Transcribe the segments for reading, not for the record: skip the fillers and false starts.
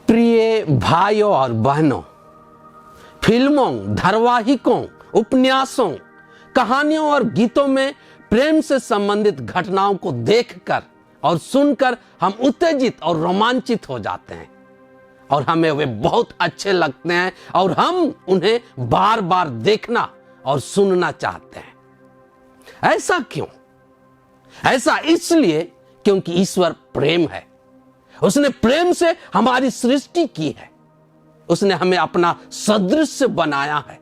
प्रिय भाइयों और बहनों, फिल्मों, धारावाहिकों, उपन्यासों, कहानियों और गीतों में प्रेम से संबंधित घटनाओं को देखकर और सुनकर हम उत्तेजित और रोमांचित हो जाते हैं और हमें वे बहुत अच्छे लगते हैं और हम उन्हें बार बार देखना और सुनना चाहते हैं। ऐसा क्यों? ऐसा इसलिए क्योंकि ईश्वर प्रेम है। उसने प्रेम से हमारी सृष्टि की है। उसने हमें अपना सदृश्य बनाया है।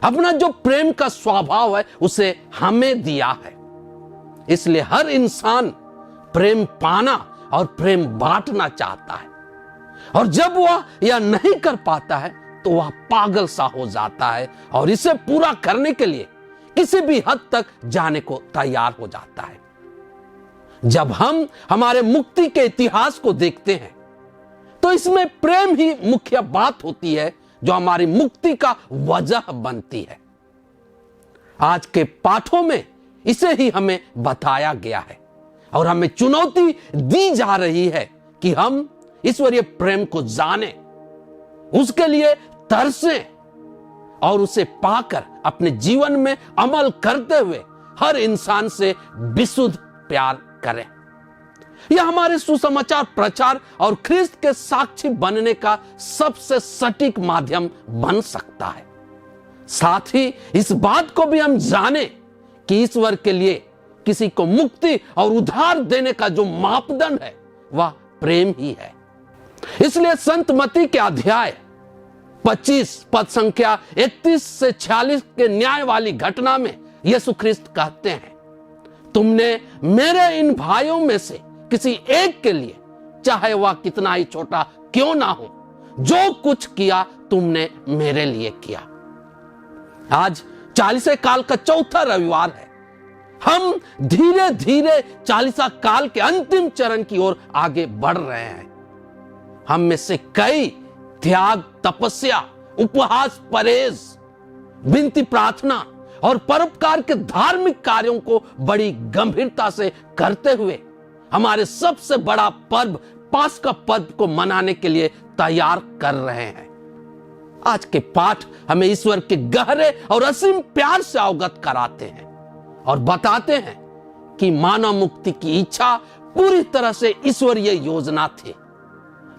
अपना जो प्रेम का स्वभाव है उसे हमें दिया है। इसलिए हर इंसान प्रेम पाना और प्रेम बांटना चाहता है, और जब वह यह नहीं कर पाता है तो वह पागल सा हो जाता है और इसे पूरा करने के लिए किसी भी हद तक जाने को तैयार हो जाता है। जब हम हमारे मुक्ति के इतिहास को देखते हैं तो इसमें प्रेम ही मुख्य बात होती है जो हमारी मुक्ति का वजह बनती है। आज के पाठों में इसे ही हमें बताया गया है और हमें चुनौती दी जा रही है कि हम ईश्वरीय प्रेम को जाने, उसके लिए तरसें और उसे पाकर अपने जीवन में अमल करते हुए हर इंसान से विशुद्ध प्यार करें। यह हमारे सुसमाचार प्रचार और ख्रिस्त के साक्षी बनने का सबसे सटीक माध्यम बन सकता है। साथ ही इस बात को भी हम जाने कि ईश्वर के लिए किसी को मुक्ति और उद्धार देने का जो मापदंड है वह प्रेम ही है। इसलिए संत मत्ती के अध्याय 25 पद संख्या 31 से 46 के न्याय वाली घटना में यीशु ख्रिस्त कहते हैं, तुमने मेरे इन भाइयों में से किसी एक के लिए, चाहे वह कितना ही छोटा क्यों ना हो, जो कुछ किया तुमने मेरे लिए किया। आज 40 काल का चौथा रविवार है। हम धीरे धीरे 40 काल के अंतिम चरण की ओर आगे बढ़ रहे हैं। हम में से कई त्याग, तपस्या, उपवास, परहेज, विनती प्रार्थना और परोपकार के धार्मिक कार्यों को बड़ी गंभीरता से करते हुए हमारे सबसे बड़ा पर्व पास्का पर्व को मनाने के लिए तैयार कर रहे हैं। आज के पाठ हमें ईश्वर के गहरे और असीम प्यार से अवगत कराते हैं और बताते हैं कि मानव मुक्ति की इच्छा पूरी तरह से ईश्वरीय योजना थी।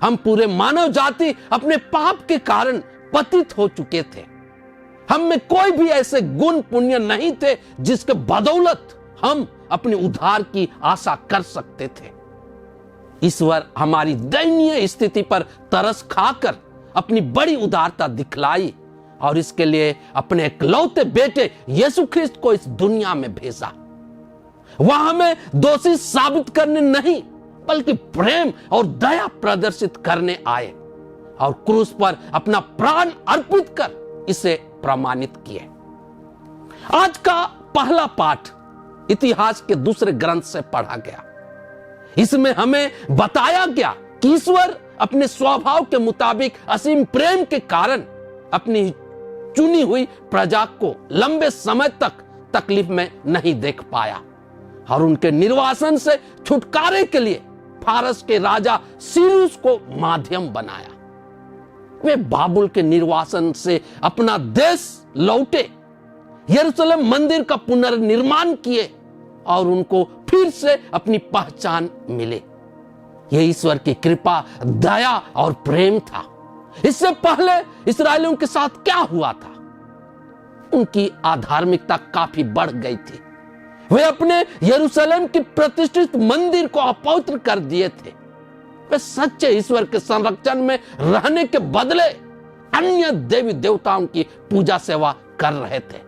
हम पूरे मानव जाति अपने पाप के कारण पतित हो चुके थे। हम में कोई भी ऐसे गुण पुण्य नहीं थे जिसके बदौलत हम अपने उद्धार की आशा कर सकते थे। ईश्वर हमारी दयनीय स्थिति पर तरस खाकर अपनी बड़ी उदारता दिखलाई और इसके लिए अपने इकलौते बेटे यीशु ख्रिस्त को इस दुनिया में भेजा। वह हमें दोषी साबित करने नहीं बल्कि प्रेम और दया प्रदर्शित करने आए और क्रूस पर अपना प्राण अर्पित कर इसे प्रमाणित किए। आज का पहला पाठ इतिहास के दूसरे ग्रंथ से पढ़ा गया। इसमें हमें बताया गया कि ईश्वर अपने स्वभाव के मुताबिक असीम प्रेम के कारण अपनी चुनी हुई प्रजा को लंबे समय तक तकलीफ में नहीं देख पाया और उनके निर्वासन से छुटकारे के लिए फारस के राजा सीरूस को माध्यम बनाया। वे बाबुल के निर्वासन से अपना देश लौटे, यरूशलेम मंदिर का पुनर्निर्माण किए और उनको फिर से अपनी पहचान मिले। यह ईश्वर की कृपा, दया और प्रेम था। इससे पहले इस्राएलियों के साथ क्या हुआ था? उनकी अधार्मिकता काफी बढ़ गई थी। वे अपने यरूशलेम की प्रतिष्ठित मंदिर को अपवित्र कर दिए थे। वे सच्चे ईश्वर के संरक्षण में रहने के बदले अन्य देवी देवताओं की पूजा सेवा कर रहे थे।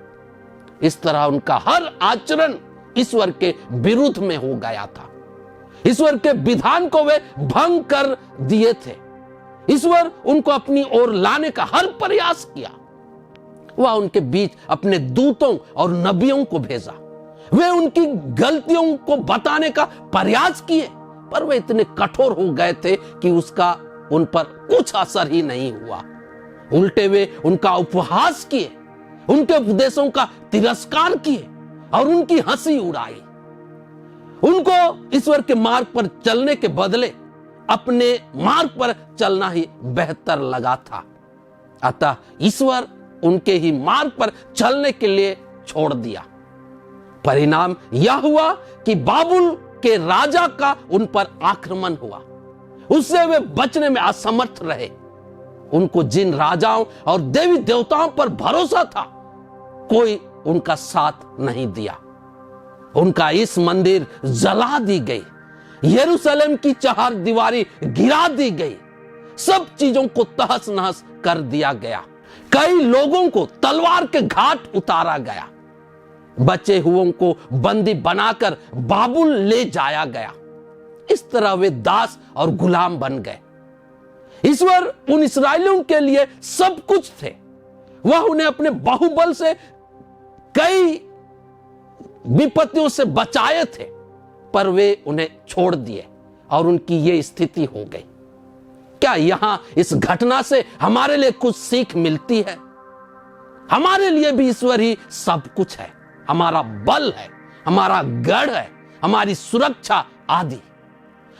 इस तरह उनका हर आचरण ईश्वर के विरुद्ध में हो गया था। ईश्वर के विधान को वे भंग कर दिए थे। ईश्वर उनको अपनी ओर लाने का हर प्रयास किया। वह उनके बीच अपने दूतों और नबियों को भेजा। वे उनकी गलतियों को बताने का प्रयास किए, पर वे इतने कठोर हो गए थे कि उसका उन पर कुछ असर ही नहीं हुआ। उल्टे वे उनका उपहास किए, उनके उपदेशों का तिरस्कार किए और उनकी हंसी उड़ाई। उनको ईश्वर के मार्ग पर चलने के बदले अपने मार्ग पर चलना ही बेहतर लगा था। अतः ईश्वर उनके ही मार्ग पर चलने के लिए छोड़ दिया। परिणाम यह हुआ कि बाबुल के राजा का उन पर आक्रमण हुआ। उससे वे बचने में असमर्थ रहे। उनको जिन राजाओं और देवी देवताओं पर भरोसा था, कोई उनका साथ नहीं दिया। उनका इस मंदिर जला दी गई, यरूशलेम की चार दीवारी गिरा दी गई, सब चीजों को तहस नहस कर दिया गया। कई लोगों को तलवार के घाट उतारा गया। बचे हुओं को बंदी बनाकर बाबुल ले जाया गया। इस तरह वे दास और गुलाम बन गए। ईश्वर उन इस्राएलियों के लिए सब कुछ थे। वह उन्हें अपने बाहुबल से कई विपत्तियों से बचाए थे, पर वे उन्हें छोड़ दिए और उनकी ये स्थिति हो गई। क्या यहां इस घटना से हमारे लिए कुछ सीख मिलती है? हमारे लिए भी ईश्वर ही सब कुछ है, हमारा बल है, हमारा गढ़ है, हमारी सुरक्षा आदि।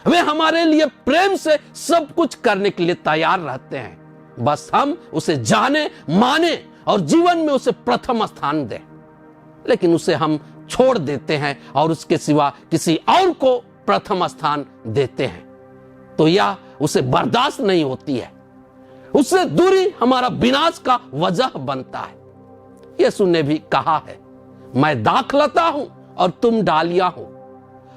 वे हमारे लिए प्रेम से सब कुछ करने के लिए तैयार रहते हैं। बस हम उसे जाने, माने और जीवन में उसे प्रथम स्थान दें। लेकिन उसे हम छोड़ देते हैं और उसके सिवा किसी और को प्रथम स्थान देते हैं, तो यह उसे बर्दाश्त नहीं होती है। उससे दूरी हमारा विनाश का वजह बनता है। यीशु ने भी कहा है, मैं दाखलता हूं और तुम डालियां हो।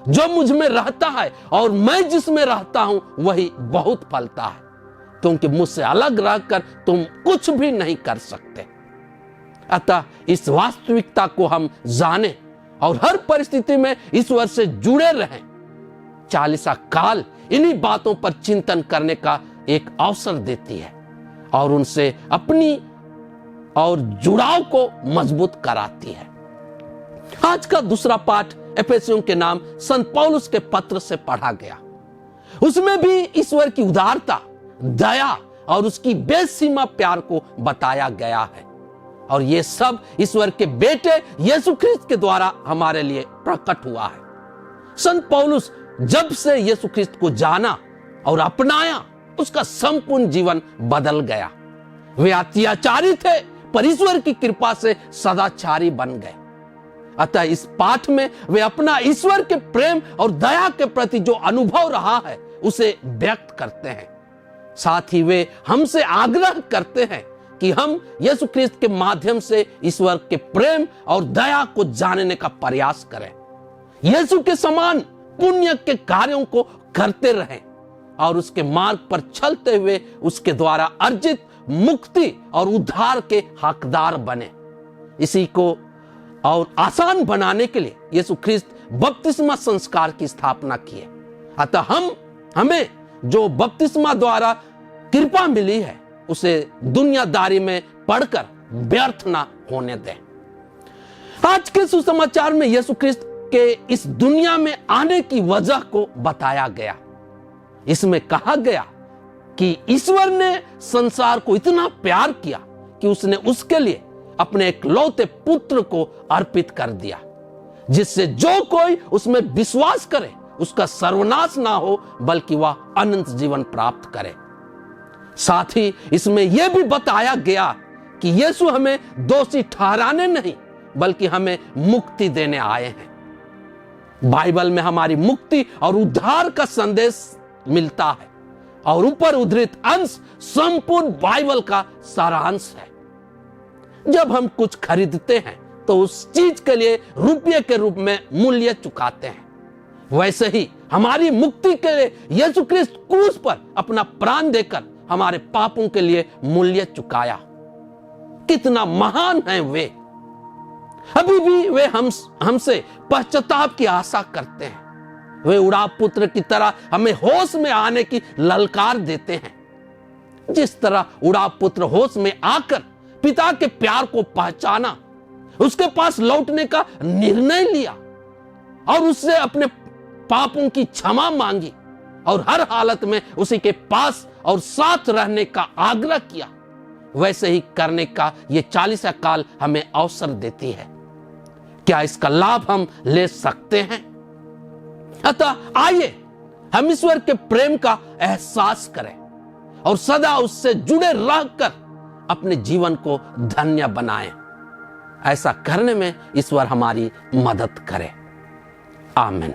जो मुझ में रहता है और मैं जिसमें रहता हूं वही बहुत फलता है, क्योंकि मुझसे अलग रहकर तुम कुछ भी नहीं कर सकते। अतः इस वास्तविकता को हम जाने और हर परिस्थिति में ईश्वर से जुड़े रहें। चालीसा काल इन्हीं बातों पर चिंतन करने का एक अवसर देती है और उनसे अपनी और जुड़ाव को मजबूत कराती है। आज का दूसरा पाठ एफेसियों के नाम संत पौलुस के पत्र से पढ़ा गया। उसमें भी ईश्वर की उदारता, दया और उसकी बेसीमा प्यार को बताया गया है, और ये सब ईश्वर के बेटे यीशु ख्रिस्त के द्वारा हमारे लिए प्रकट हुआ है। संत पौलुस जब से यीशु ख्रिस्त को जाना और अपनाया, उसका संपूर्ण जीवन बदल गया। वे अत्याचारी थे, पर ईश्वर की कृपा से सदाचारी बन गए। अतः इस पाठ में वे अपना ईश्वर के प्रेम और दया के प्रति जो अनुभव रहा है उसे व्यक्त करते हैं। साथ ही वे हमसे आग्रह करते हैं कि हम यीशु ख्रिस्त के माध्यम से ईश्वर के प्रेम और दया को जानने का प्रयास करें, यीशु के समान पुण्य के कार्यों को करते रहें और उसके मार्ग पर चलते हुए उसके द्वारा अर्जित मुक्ति और उद्धार के हकदार बने। इसी को और आसान बनाने के लिए यीशु ख्रिस्त बपतिस्मा संस्कार की स्थापना किए। अतः हमें जो बपतिस्मा द्वारा कृपा मिली है उसे दुनियादारी में पढ़कर व्यर्थ ना होने दें। आज के सुसमाचार में यीशु ख्रिस्त के इस दुनिया में आने की वजह को बताया गया। इसमें कहा गया कि ईश्वर ने संसार को इतना प्यार किया कि उसने उसके लिए अपने इकलौते पुत्र को अर्पित कर दिया, जिससे जो कोई उसमें विश्वास करे उसका सर्वनाश ना हो बल्कि वह अनंत जीवन प्राप्त करे। साथ ही इसमें यह भी बताया गया कि यीशु हमें दोषी ठहराने नहीं बल्कि हमें मुक्ति देने आए हैं। बाइबल में हमारी मुक्ति और उद्धार का संदेश मिलता है और ऊपर उद्धृत अंश संपूर्ण बाइबल का सारांश है। जब हम कुछ खरीदते हैं तो उस चीज के लिए रुपये के रूप में मूल्य चुकाते हैं। वैसे ही हमारी मुक्ति के लिए यीशु ख्रिस्त क्रूस पर अपना प्राण देकर हमारे पापों के लिए मूल्य चुकाया। कितना महान है वे। अभी भी वे हमसे पश्चाताप की आशा करते हैं। वे उड़ाव पुत्र की तरह हमें होश में आने की ललकार देते हैं। जिस तरह उड़ाव पुत्र होश में आकर पिता के प्यार को पहचाना, उसके पास लौटने का निर्णय लिया और उससे अपने पापों की क्षमा मांगी और हर हालत में उसी के पास और साथ रहने का आग्रह किया, वैसे ही करने का ये 40 काल हमें अवसर देती है। क्या इसका लाभ हम ले सकते हैं? अतः आइए हम ईश्वर के प्रेम का एहसास करें और सदा उससे जुड़े रहकर अपने जीवन को धन्य बनाएं। ऐसा करने में ईश्वर हमारी मदद करे। आमीन।